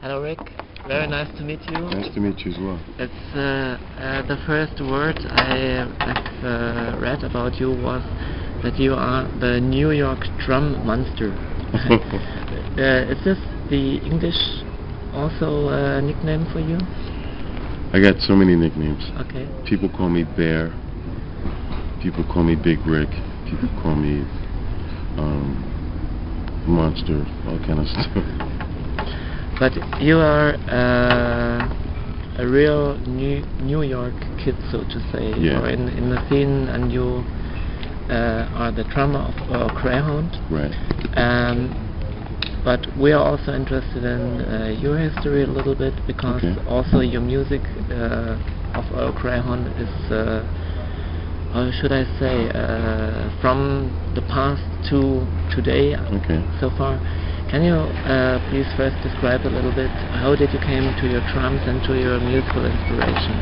Hello, Rick. Very nice to meet you. Nice to meet you as well. It's the first word I've read about you was that you are the New York drum monster. Is this the English also nickname for you? I got so many nicknames. Okay. People call me Bear. People call me Big Rick. People call me Monster. All kind of stuff. But you are a real New York kid, so to say, yeah. or in the scene, and you are the drummer of Earl Greyhound. Right. But we are also interested in your history a little bit, because also your music of Earl Greyhound is, how should I say, from the past to today so far. Can you please first describe a little bit how did you came to your drums and to your musical inspiration?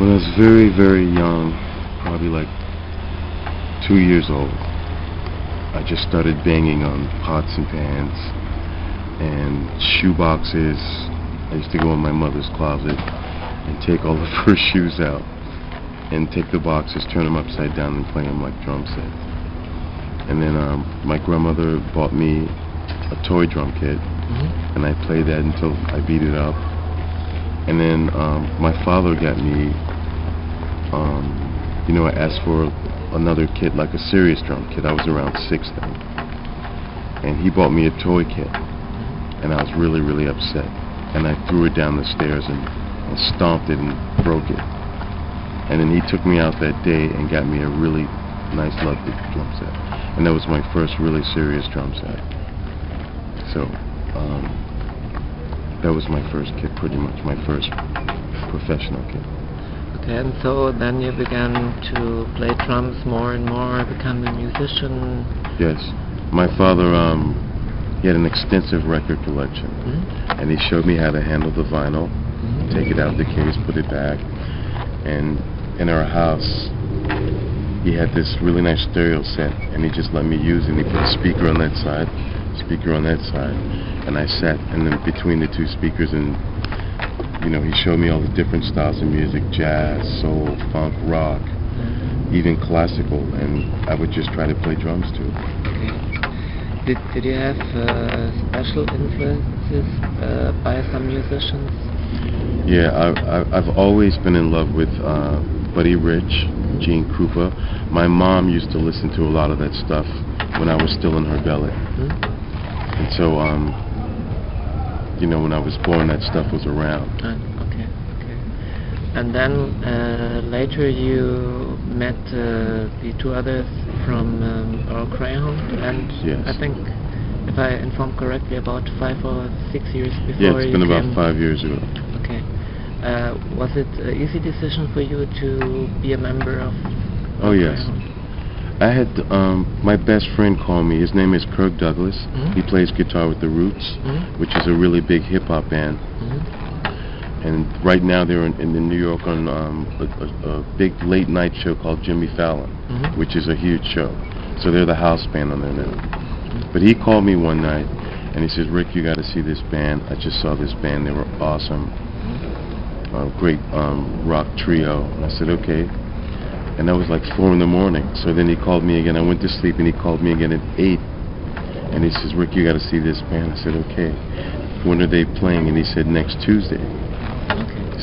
When I was very, very young, probably like 2 years old, I just started banging on pots and pans and shoe boxes. I used to go in my mother's closet and take all of her shoes out and take the boxes, turn them upside down and play them like drum sets. And then my grandmother bought me a toy drum kit, and I played that until I beat it up. And then my father got me, I asked for another kit, like a serious drum kit. I was around 6 then. And he bought me a toy kit, and I was really, really upset. And I threw it down the stairs and stomped it and broke it. And then he took me out that day and got me a really nice Ludwig drum set. And that was my first really serious drum set. So, that was my first kit, pretty much, my first professional kit. Okay, and so then you began to play drums more and more, become a musician? Yes. My father, he had an extensive record collection, and he showed me how to handle the vinyl, take it out of the case, put it back, and in our house, he had this really nice stereo set, and he just let me use it, and he put a speaker on that side, speaker on that side, and I sat in between the two speakers, and he showed me all the different styles of music: jazz, soul, funk, rock, even classical, and I would just try to play drums too. Okay. Did you have special influences by some musicians? Yeah, I've always been in love with Buddy Rich, Gene Krupa. My mom used to listen to a lot of that stuff when I was still in her belly. And so, when I was born, that stuff was around. Okay. And then later you met the two others from Earl Greyhound, and yes. I think, if I informed correctly, about 5 or 6 years before. Yeah, it's been about 5 years ago. Okay. Was it an easy decision for you to be a member of Earl yes. Greyhound? I had my best friend call me. His name is Kirk Douglas. He plays guitar with the Roots, which is a really big hip-hop band. And right now they're in New York on a big late-night show called Jimmy Fallon, which is a huge show. So they're the house band on there now. But he called me one night, and he says, "Rick, you got to see this band. I just saw this band. They were awesome. Great rock trio." And I said, "Okay." And that was like 4 in the morning. So then he called me again. I went to sleep, and he called me again at 8. And he says, "Rick, you got to see this band." I said, "Okay." "When are they playing?" And he said, "Next Tuesday."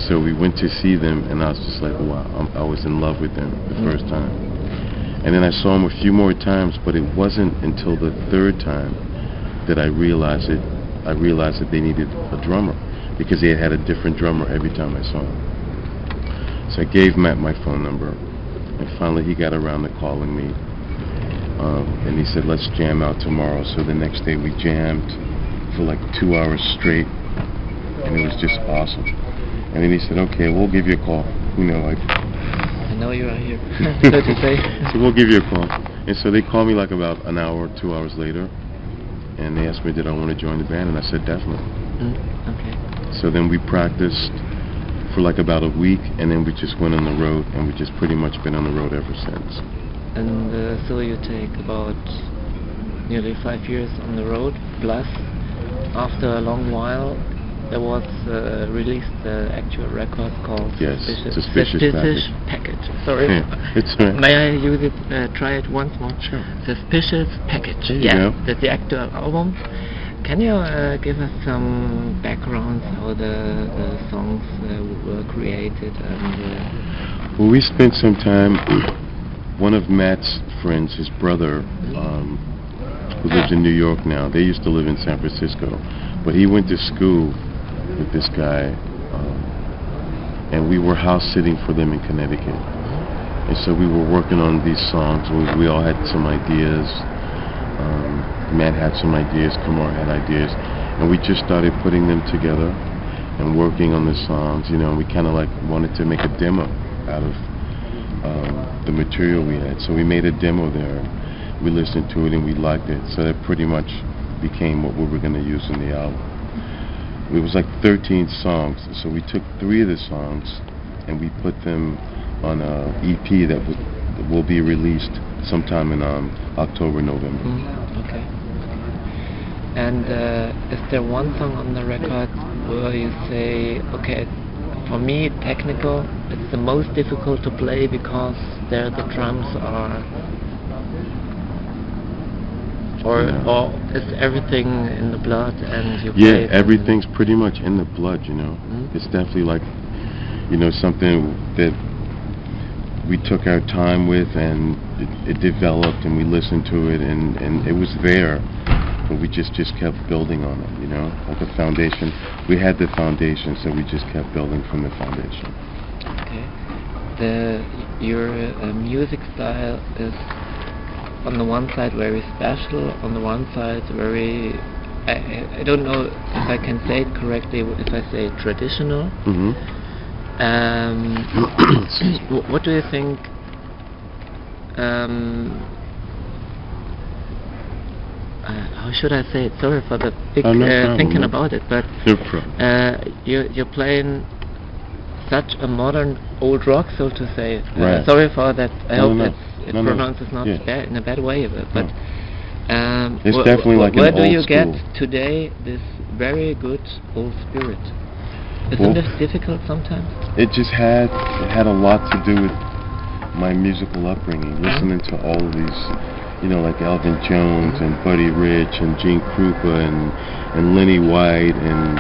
So we went to see them, and I was just like, wow. I was in love with them the first time. And then I saw them a few more times, but it wasn't until the 3rd time that I realized it. I realized that they needed a drummer, because they had a different drummer every time I saw him. So I gave Matt my phone number. And finally he got around to calling me, and he said, "Let's jam out tomorrow." So the next day we jammed for like 2 hours straight, and it was just awesome. And then he said, "Okay, we'll give you a call." I know you are here, so to say. So we'll give you a call. And so they called me like about an hour, 2 hours later, and they asked me did I want to join the band, and I said definitely. Okay. So then we practiced for like about a week, and then we just went on the road, and we've just pretty much been on the road ever since. And so you take about nearly 5 years on the road, plus after a long while there was released the actual record called Suspicious Package. Sorry. Yeah, it's right. May I use it? Try it once more. Sure. Suspicious Package. There you go. That's the actual album. Can you give us some background how the songs were created? And well, we spent some time. One of Matt's friends, his brother, who lives in New York now. They used to live in San Francisco, but he went to school with this guy, and we were house sitting for them in Connecticut. And so we were working on these songs. We all had some ideas. Matt had some ideas. Kamar had ideas, and we just started putting them together and working on the songs. You know, we kind of like wanted to make a demo out of the material we had. So we made a demo there. We listened to it and we liked it. So that pretty much became what we were going to use in the album. It was like 13 songs. So we took 3 of the songs and we put them on a EP that will be released sometime in October, November. Okay. And is there one song on the record where you say, okay, for me, technical, it's the most difficult to play because there the drums are, or is everything in the blood and you play? Yeah, everything's pretty much in the blood, you know. It's definitely like, you know, something that we took our time with, and it developed, and we listened to it, and it was there. But we just kept building on it, you know, like a foundation. We had the foundation, so we just kept building from the foundation. Okay. Your music style is, on the one side, very special. On the one side, very. I don't know if I can say it correctly. If I say traditional. What do you think? How should I say it? Sorry for the big thinking about it, but you're playing such a modern old rock, so to say. Right. Sorry for that. I hope it pronounces not yeah. bad, in a bad way, but it's definitely like where an do old you school. get today this very good old spirit? Isn't this difficult sometimes? It had a lot to do with my musical upbringing, listening to all of these, you know, like Elvin Jones and Buddy Rich and Gene Krupa and Lenny White and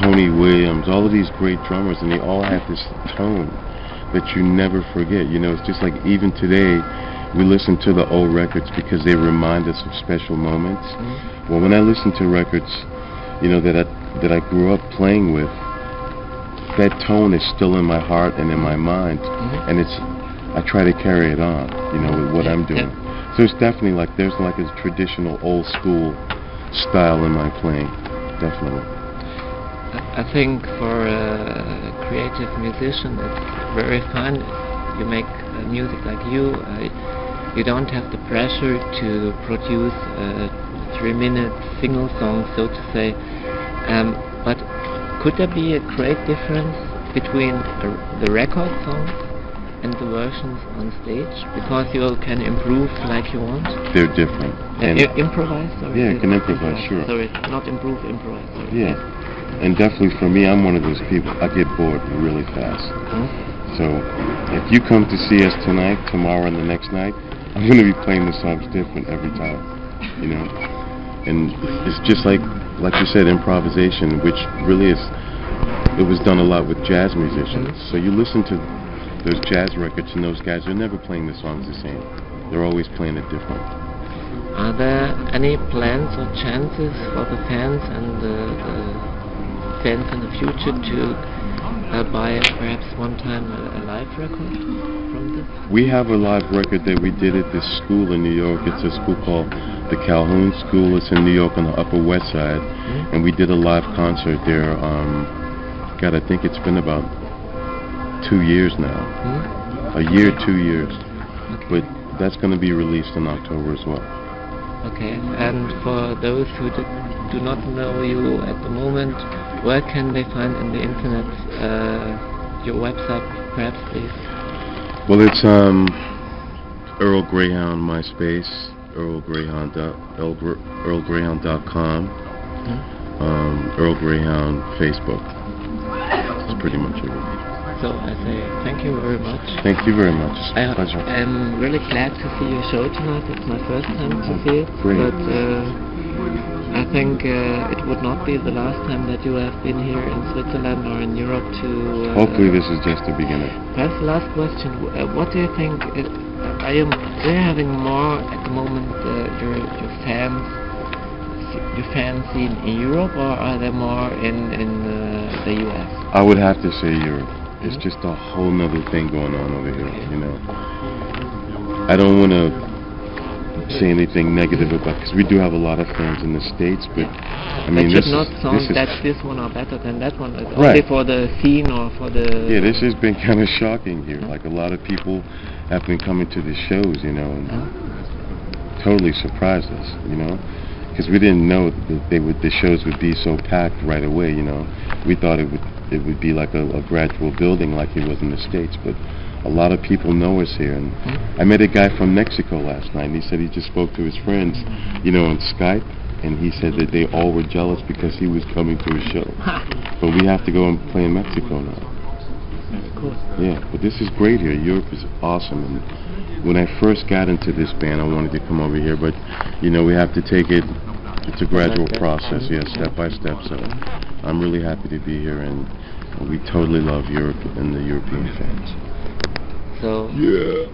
Tony Williams, all of these great drummers, and they all have this tone that you never forget. You know, it's just like even today we listen to the old records because they remind us of special moments. Well, when I listen to records, you know, that I grew up playing with, that tone is still in my heart and in my mind, and I try to carry it on, you know, with what I'm doing. So it's definitely like there's like a traditional old school style in my playing, definitely. I think for a creative musician it's very fun. You make music like you don't have the pressure to produce a 3-minute single song, so to say. But could there be a great difference between the record songs and the versions on stage, because you can improve like you want? They're different. Improvise? Yeah, you can improvise, sure. Sorry, not improve, improvise. Sorry. Yeah, and definitely for me, I'm one of those people, I get bored really fast. So if you come to see us tonight, tomorrow, and the next night, I'm going to be playing the songs different every time, you know? And it's just like you said, improvisation, which really is, it was done a lot with jazz musicians. So you listen to those jazz records, and those guys are never playing the songs the same. They're always playing it different. Are there any plans or chances for the fans and the fans in the future to buy perhaps one time a live record from this? We have a live record that we did at this school in New York. It's a school called the Calhoun School. It's in New York on the Upper West Side, and we did a live concert there. God, I think it's been about 2 years now. A year, 2 years. But that's going to be released in October as well. Okay, and for those who do not know you at the moment, where can they find in the internet your website, perhaps, please? Well, it's Earl Greyhound, MySpace, earlgreyhound.com. Earl Greyhound, Facebook. That's pretty much it. So I say thank you very much. Thank you very much. It's a pleasure. I'm really glad to see your show tonight. It's my first time to see it. Great. But I think it would not be the last time that you have been here in Switzerland or in Europe to... Hopefully this is just the beginning. Perhaps the last question. What do you think... are you having more at the moment your fans seen in Europe, or are there more in the US? I would have to say Europe. It's just a whole nother thing going on over here, you know. I don't want to say anything negative about, because we do have a lot of fans in the States, but I mean, this should not sound that this one are better than that one. It's right. Only for the scene or for the... Yeah, this has been kind of shocking here. Like, a lot of people have been coming to the shows, you know, and totally surprised us, you know, because we didn't know that the shows would be so packed right away, you know. We thought it would be like a gradual building like it was in the States, but a lot of people know us here. And I met a guy from Mexico last night, and he said he just spoke to his friends, you know, on Skype, and he said that they all were jealous because he was coming to a show. But we have to go and play in Mexico now. Cool. Yeah, but this is great here. Europe is awesome. And when I first got into this band, I wanted to come over here, but, you know, we have to take it. It's a gradual process, yeah, step by step. So I'm really happy to be here, and we totally love Europe and the European fans. So, yeah.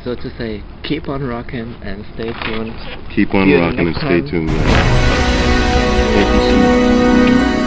So to say, keep on rocking and stay tuned. Keep on rocking and stay tuned. Yeah. Thank you so much.